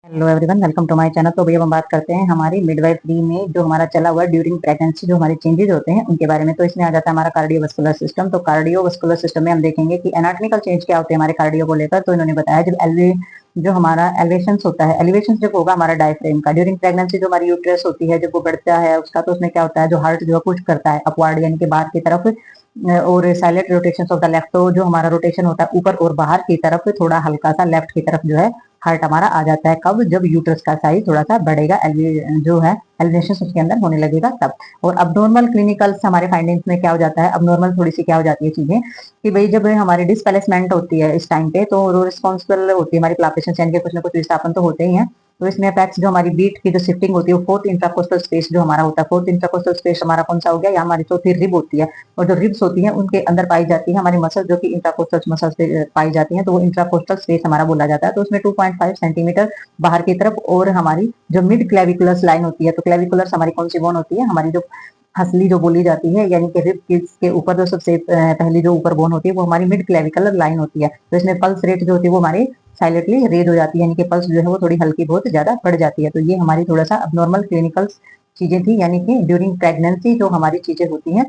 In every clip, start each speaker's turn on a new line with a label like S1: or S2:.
S1: Hello everyone, welcome to my channel. तो भैया हम बात करते हैं हमारी मिडवाइफरी में जो हमारा चला हुआ है ड्यूरिंग प्रेगनेंसी, जो हमारे चेंजेस होते हैं उनके बारे में। तो इसमें आ जाता है हमारा कार्डियोवास्कुलर सिस्टम। तो कार्डियोवास्कुलर सिस्टम में हम देखेंगे कि एनाटॉमिकल चेंज क्या होते हैं हमारे कार्डियो को लेकर। तो इन्होंने बताया जो हमारा एलिवेशन होता है, एलिवेशन जब होगा हमारा डायफ्रेम का ड्यूरिंग प्रेगनेंसी, जो हमारी यूट्रस होती है जब वो बढ़ता है उसका, तो उसमें क्या होता है जो हार्ट जो है पुश करता है अपवार्ड यानी कि बाहर की तरफ, और silent rotation of the left. तो जो हमारा रोटेशन होता है ऊपर और बाहर की तरफ, थोड़ा हल्का सा लेफ्ट की तरफ जो है हार्ट हमारा आ जाता है। कब? जब यूट्रस का साइज थोड़ा सा बढ़ेगा, जो है एलिवेशन उसके अंदर होने लगेगा तब। और अबनॉर्मल क्लिनिकल्स हमारे फाइंडिंग्स में क्या हो जाता है, अबनॉर्मल थोड़ी सी क्या हो जाती है चीजें कि भाई जब हमारी डिस्प्लेसमेंट होती है इस टाइम पे, तो रिस्पॉन्सिबल होती है हमारी प्लापेशन यानी कि कुछ ना कुछ विस्थापन तो होते ही है। तो इसमें अपेक्स जो हमारी बीट की जो शिफ्टिंग होती है वो फोर्थ इंट्राकोस्टल स्पेस जो हमारा होता है, फोर्थ इंट्राकोस्टल स्पेस हमारा कौन सा हो गया, या हमारी चौथी रिब होती है। और जो रिब्स होती है उनके अंदर पाई जाती है हमारी मसल, जो कि इंट्राकोस्टल मसल्स पे पाई जाती है। तो वो इंट्राकोस्टल स्पेस हमारा बोला जाता है। तो उसमें 2.5 सेंटीमीटर बाहर की तरफ, और हमारी जो मिड क्लेविकुलस लाइन होती है, तो क्लेविकुलस हमारी कौन सी बोन होती है, हमारी जो हसली जो बोली जाती है, यानी कि रिब के ऊपर जो सबसे पहली जो ऊपर बोन होती है वो हमारी मिड क्लेविकुलर लाइन होती है। तो इसमें पल्स रेट जो होती है वो हमारी साइलेंटली रेज हो जाती है, यानी कि पल्स जो है वो थोड़ी हल्की बहुत ज्यादा बढ़ जाती है। तो ये हमारी थोड़ा सा अबनॉर्मल क्लिनिकल चीजें थी, यानी कि ड्यूरिंग प्रेगनेंसी जो हमारी चीजें होती हैं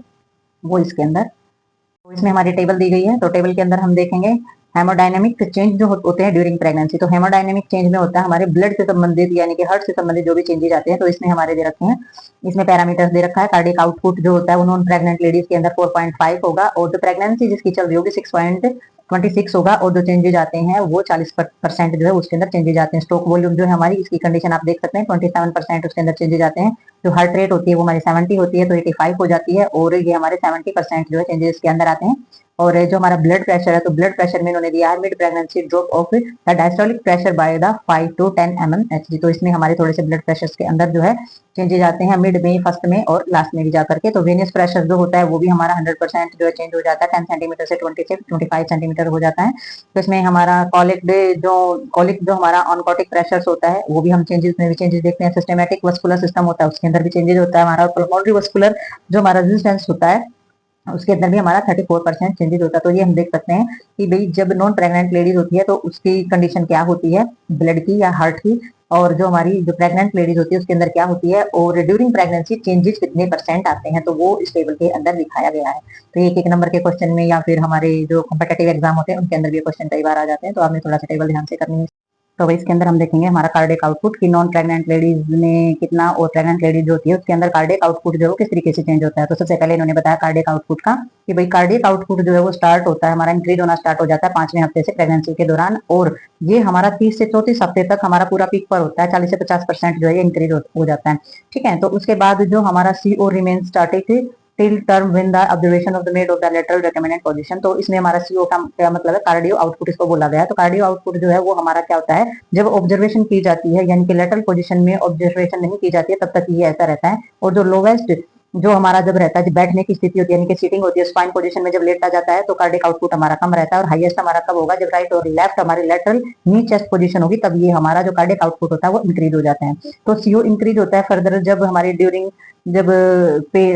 S1: वो इसके अंदर। तो इसमें हमारी टेबल दी गई है। तो टेबल के अंदर हम देखेंगे हेमोडायनेमिक चेंज जो होते हैं ड्यूरिंग प्रेगनेंसी। तो हेमोडायनेमिक चेंज में होता है हमारे ब्लड से संबंधित यानी कि हार्ट से संबंधित जो भी चेंजेस आते हैं। तो इसमें हमारे दे रखे हैं, इसमें पैरामीटर्स दे रखा है। कार्डियक आउटपुट जो होता है वो नॉन प्रेग्नेंट लेडीज के अंदर 4.5 होगा, और जो प्रेगनेंसी जिसकी चल रही होगी 6.26 होगा। और जो चेंजेस आते हैं वो 40% जो है उसके अंदर चेंजेस आते हैं। स्ट्रोक वॉल्यूम जो है हमारी, इसकी कंडीशन आप देख सकते हैं 27% उसके अंदर चेंजेस आते हैं। जो हार्ट रेट होती है वो हमारी 70 होती है, तो 85 हो जाती है, और ये हमारे 70% जो है चेंजेस के अंदर आते हैं। और जो हमारा ब्लड प्रेशर है, तो ब्लड प्रेशर में इन्होंने दिया है mid pregnancy drop of the diastolic pressure by the 5 to 10 mmHg। तो इसमें हमारे थोड़े से ब्लड प्रेशर के अंदर जो है चेंजेस आते हैं मिड में, फर्स्ट में और लास्ट में भी जाकर के। तो वेनियस प्रेशर जो होता है वो भी हमारा 100% जो है चेंज हो जाता है, 10 सेंटीमीटर से 20 से 25 सेंटीमीटर हो जाता है। तो इसमें हमारा कॉलिक जो हमारा ऑनकोटिक प्रेशर होता है वो भी हम चेंजेस में भी चेंजेस देखते हैं। सिस्टमेटिक वस्कुलर सिस्टम होता है उसके अंदर भी चेंजेस होता है हमारा। पल्मोनरी वस्कुलर जो हमारा रेजिस्टेंस होता है उसके अंदर भी हमारा 34% चेंजेस होता है। तो ये हम देख सकते हैं कि भाई जब नॉन प्रेग्नेंट लेडीज होती है तो उसकी कंडीशन क्या होती है, ब्लड की या हार्ट की, और जो हमारी जो प्रेग्नेंट लेडीज होती है उसके अंदर क्या होती है, और ड्यूरिंग प्रेगनेंसी चेंजेस कितने परसेंट आते हैं, तो वो इस टेबल के अंदर दिखाया गया है। तो एक एक नंबर के क्वेश्चन में या फिर हमारे जो कॉम्पिटेटिव एग्जाम होते हैं उनके अंदर भी क्वेश्चन कई बार आ जाते हैं, तो आपने थोड़ा सा टेबल ध्यान से करनी है। तो भाई इसके अंदर हम देखेंगे हमारा कार्डियक आउटपुट की नॉन प्रेग्नेंट लेडीज में कितना, और प्रेग्नेंट लेडीज जो होती है उसके अंदर कार्डियक आउटपुट जो है किस तरीके से चेंज होता है। तो सबसे पहले इन्होंने बताया कार्डियक आउटपुट का कि भाई कार्डियक आउटपुट जो है वो स्टार्ट होता है हमारा, इंक्रीज होना स्टार्ट हो जाता है 5वें हफ्ते से प्रेगनेंसी के दौरान, और ये हमारा 30 से 34 हफ्ते तक हमारा पूरा पीक पर होता है। 40 से 50% जो है इंक्रीज हो जाता है। ठीक है, तो उसके बाद जो हमारा CO remain static till term when the observation of the made of the lateral recommended position. तो इसमें हमारा CO का क्या मतलब है, कार्डियो आउटपुट इसको बोला गया है। तो कार्डियो आउटपुट जो है वो हमारा क्या होता है, जब ऑब्जर्वेशन की जाती है यानी कि लेटरल पोजीशन में ऑब्जर्वेशन नहीं की जाती है तब तक ये ऐसा रहता है। और जो लोवेस्ट जो हमारा जब रहता है, जब बैठने की स्थिति होती है यानी कि सीटिंग होती है, स्पाइन पोजीशन में जब लेटा जाता है तो कार्डियक आउटपुट हमारा कम रहता है। और हाईएस्ट हमारा कब होगा, जब राइट और लेफ्ट हमारी लेटरल नी चेस्ट पोजीशन होगी, तब ये हमारा जो कार्डियक आउटपुट होता है वो इंक्रीज हो जाता है। तो CO इंक्रीज होता है फर्दर जब हमारी ड्यूरिंग जब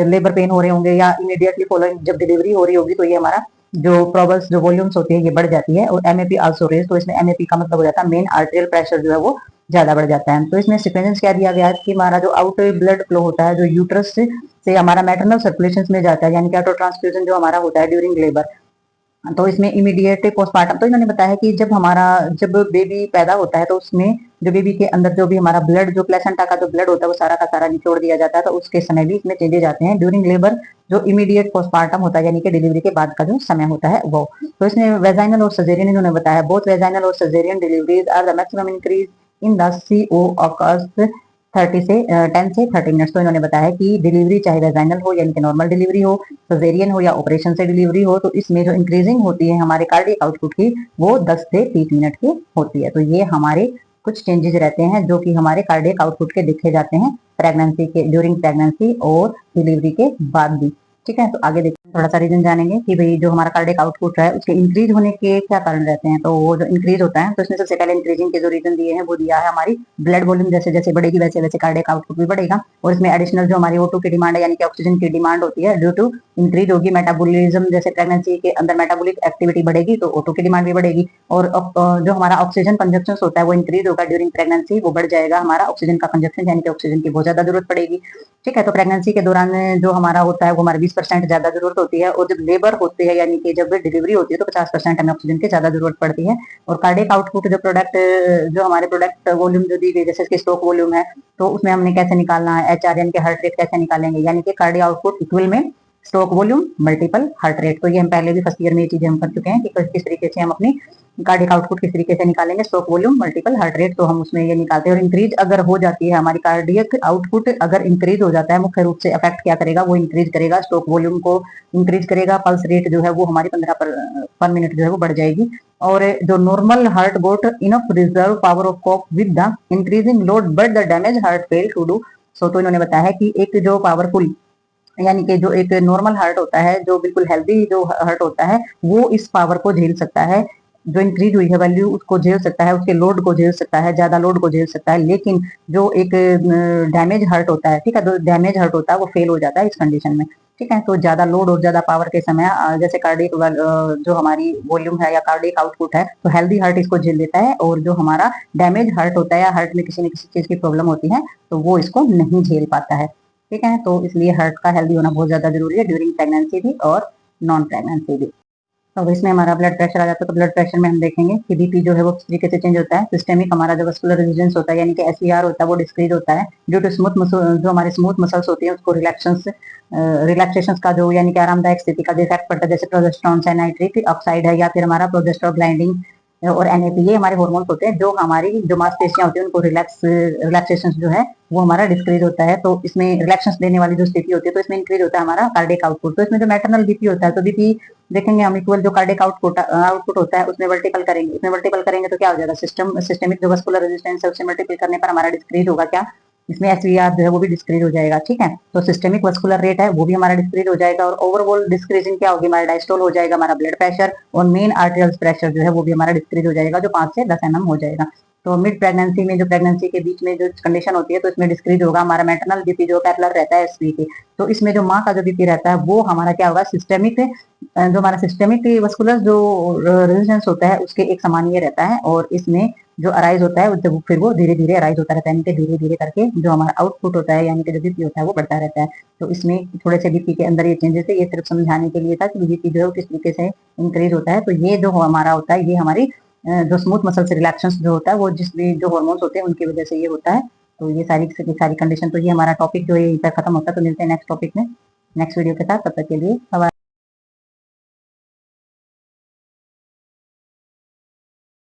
S1: लेबर पेन हो रहे होंगे या इमीडिएटली फॉलोइंग जब डिलीवरी हो रही होगी, तो ये हमारा जो प्रोबल्स जो वॉल्यूम्स होती है ये बढ़ जाती है। और MAP आल्सो रेज। तो इसमें MAP का मतलब हो जाता है मेन आर्टेरियल प्रेशर जो है वो ज्यादा बढ़ जाता है। तो इसमें सिक्वेंस क्या दिया गया है कि हमारा जो आउट ब्लड फ्लो होता है जो यूट्रस से हमारा मैटरनल सर्कुलेशन में जाता है, यानी कि ऑटो ट्रांसफ्यूजन जो हमारा होता है ड्यूरिंग लेबर। तो इसमें इमीडिएट पोस्टमार्टम, तो इन्होंने बताया कि जब बेबी पैदा होता है तो उसमें जो बेबी के अंदर जो भी हमारा ब्लड जो प्लेसेंटा का जो ब्लड होता है वो सारा का सारा निचोड़ दिया जाता है। तो उसके समय भी इसमें चेंजेस आते हैं ड्यूरिंग लेबर, जो इमीडिएट पोस्टमार्टम होता है यानी कि डिलीवरी के बाद का जो समय होता है वो। तो इसमें वेजाइनल और सजेरियन इन्होंने बताया, बोथ वेजाइनल और caesarean deliveries are the maximum increase in the CO occurs 10 से 30 मिनट्स। तो इन्होंने बताया कि डिलीवरी चाहे वेजाइनल हो यानी कि नॉर्मल डिलीवरी हो, सजेरियन हो या ऑपरेशन से डिलीवरी हो, तो इसमें जो इंक्रीजिंग होती है हमारे कार्डियक आउटपुट की वो 10 से 30 मिनट की होती है। तो ये हमारे कुछ चेंजेस रहते हैं जो कि हमारे कार्डियक आउटपुट के देखे जाते हैं प्रेगनेंसी के ड्यूरिंग प्रेगनेंसी और डिलीवरी के बाद भी। ठीक है, तो आगे देखते हैं, थोड़ा सा रीजन जानेंगे कि भाई जो हमारा कार्डियक आउटपुट है उसके इंक्रीज होने के क्या कारण रहते हैं। तो वो जो इंक्रीज होता है, तो इसमें सबसे पहले इंक्रीजिंग के जो रीजन दिए हैं वो दिया है हमारी ब्लड वॉल्यूम जैसे जैसे बढ़ेगी वैसे वैसे कार्डियक आउटपुट भी बढ़ेगा, और इसमें एडिशनल जो हमारी O2 की डिमांड है यानी कि ऑक्सीजन की डिमांड होती है ड्यू टू इंक्रीज होगी मेटाबॉलिज्म, जैसे प्रेगनेंसी के अंदर मेटाबॉलिक एक्टिविटी बढ़ेगी तो O2 की डिमांड भी बढ़ेगी, और जो हमारा ऑक्सीजन कंजप्शन होता है वो इंक्रीज होगा ड्यूरिंग प्रेगनेंसी, वो बढ़ जाएगा हमारा ऑक्सीजन का कंजप्शन यानी कि ऑक्सीजन की बहुत ज्यादा जरूरत पड़ेगी। ठीक है, तो प्रेगनेंसी के दौरान जो हमारा होता है वो हमारे 20% ज्यादा जरूरत होती है, और जब लेबर होती है यानी कि जब डिलीवरी होती है तो 50% हमें ऑक्सीजन की ज्यादा जरूरत पड़ती है। और कार्डियक आउटपुट जो प्रोडक्ट जो हमारे प्रोडक्ट वॉल्यूम जो दी गई जैसे इसकी स्टॉक वॉल्यूम है, तो उसमें हमने कैसे निकालना है HR यानी कि हार्ट रेट कैसे निकालेंगे, यानी कि कार्डियक आउटपुट इक्वल में stroke volume multiple heart rate. तो ये हम पहले भी फर्स्ट ईयर में ये चीजें हम कर चुके हैं कि किस तरीके से हम अपनी कार्डियक आउटपुट किस तरीके से निकालेंगे, stroke volume multiple heart rate, तो हम उसमें ये निकालते हैं। और इंक्रीज अगर हो जाती है हमारी कार्डियक आउटपुट अगर इंक्रीज हो जाता है, मुख्य रूप से अफेक्ट क्या करेगा, वो इंक्रीज करेगा स्ट्रोक वॉल्यूम को, इंक्रीज करेगा पल्स रेट जो है वो हमारी 15 पर मिनट जो है वो बढ़ जाएगी। और जो normal heart got enough reserve power of cope with the increasing load but the damage heart fail to do so. तो इन्होंने बताया कि एक जो पावरफुल यानी कि जो एक नॉर्मल हार्ट होता है, जो बिल्कुल हेल्दी जो हार्ट होता है, वो इस पावर को झेल सकता है, जो इंक्रीज हुई है वैल्यू उसको झेल सकता है, उसके लोड को झेल सकता है, ज्यादा लोड को झेल सकता है। लेकिन जो एक डैमेज हार्ट होता है, ठीक है, जो डैमेज हार्ट होता है वो फेल हो जाता है इस कंडीशन में। ठीक है, तो ज्यादा लोड और ज्यादा पावर के समय जैसे कार्डियक जो हमारी वॉल्यूम है या कार्डियक आउटपुट है, तो हेल्दी हार्ट इसको झेल लेता है, और जो हमारा डैमेज हार्ट होता है या हार्ट में किसी न किसी चीज की प्रॉब्लम होती है तो वो इसको नहीं झेल पाता है। ठीक है, तो इसलिए हार्ट का हेल्दी होना बहुत ज्यादा जरूरी है ड्यूरिंग प्रेगनेंसी भी और नॉन प्रेगनेंसी भी। तो इसमें हमारा ब्लड प्रेशर आ जाता है, तो ब्लड प्रेशर में हम देखेंगे कि बीपी जो है वो किस तरीके से चेंज होता है। सिस्टेमिक हमारा जो वस्कुलर रेजिस्टेंस होता है यानी कि SVR होता है वो डिक्रीज होता है ड्यू टू स्मूथ मसल, जो हमारे स्मूथ मसल्स होती है उसको रिलैक्सेशन का जो यानी कि आरामदायक स्थिति का जो इफेक्ट पड़ता है, जैसे प्रोजेस्टेरोन है, नाइट्रिक ऑक्साइड है, या फिर हमारा प्रोजेस्टेरोन ग्लाइंडिंग और NAP, ये हमारे हार्मोन्स होते हैं जो हमारी जो मांसपेशियां होती है उनको रिलैक्सेशन जो है वो हमारा डिक्रीज होता है। तो इसमें रिलैक्सेशन देने वाली जो स्थिति होती है तो इसमें इंक्रीज होता है हमारा कार्डियक आउटपुट। तो इसमें जो मैटरनल बीपी होता है, तो बीपी देखेंगे हम इक्वल जो कार्डियक आउटपुट होता है उसमें मल्टीपल करेंगे, इसमें मल्टीपल करेंगे तो क्या हो जाएगा, सिस्टेमिक जो वस्कुलर रेजिस्टेंस है उससे मल्टीपल करने पर हमारा डिक्रीज होगा क्या, इसमें SVR जो है वो भी डिस्क्रीज हो जाएगा। ठीक है, तो सिस्टेमिक वस्कुलर रेट है वो भी हमारा डिस्क्रीज हो जाएगा, और ओवरऑल डिस्क्रीजिंग क्या होगी, हमारा डायस्टोल हो जाएगा, हमारा ब्लड प्रेशर और मेन आर्टेरियल प्रेशर जो है वो भी हमारा डिस्क्रीज हो जाएगा, जो 5 से 10 mm हो जाएगा। तो मिड प्रेगनेंसी में जो प्रेगनेंसी के बीच में जो कंडीशन होती है तो इसमें डिस्क्रीज होगा हमारा मैटरनल बीपी जो पैरेलल रहता है SV के। तो इसमें जो माँ का जो बीपी रहता है वो हमारा क्या होगा, सिस्टेमिक जो हमारा सिस्टेमिक वस्कुलर जो रेजिस्टेंस होता है उसके एक समान ये रहता है, और इसमें जो अराइज होता है जब फिर वो धीरे धीरे अराइज होता रहता है, यानी कि धीरे धीरे करके जो हमारा आउटपुट होता है यानी कि जो बीपी होता है वो बढ़ता रहता है। तो इसमें थोड़े से बीपी के अंदर ये चेंजेस है, ये सिर्फ समझाने के लिए था कि बीपी जो है किस तरीके से इंक्रीज होता है। तो ये जो हमारा होता है ये हमारी जो स्मूथ मसल से रिलैक्शन जो होता है वो जिस भी जो हार्मोन्स होते हैं उनकी वजह से ये होता है। तो ये सारी कंडीशन, तो ये हमारा टॉपिक जो है यहीं पर खत्म होता है। तो मिलते हैं नेक्स्ट टॉपिक में नेक्स्ट वीडियो के साथ, तब तक के लिए बाय।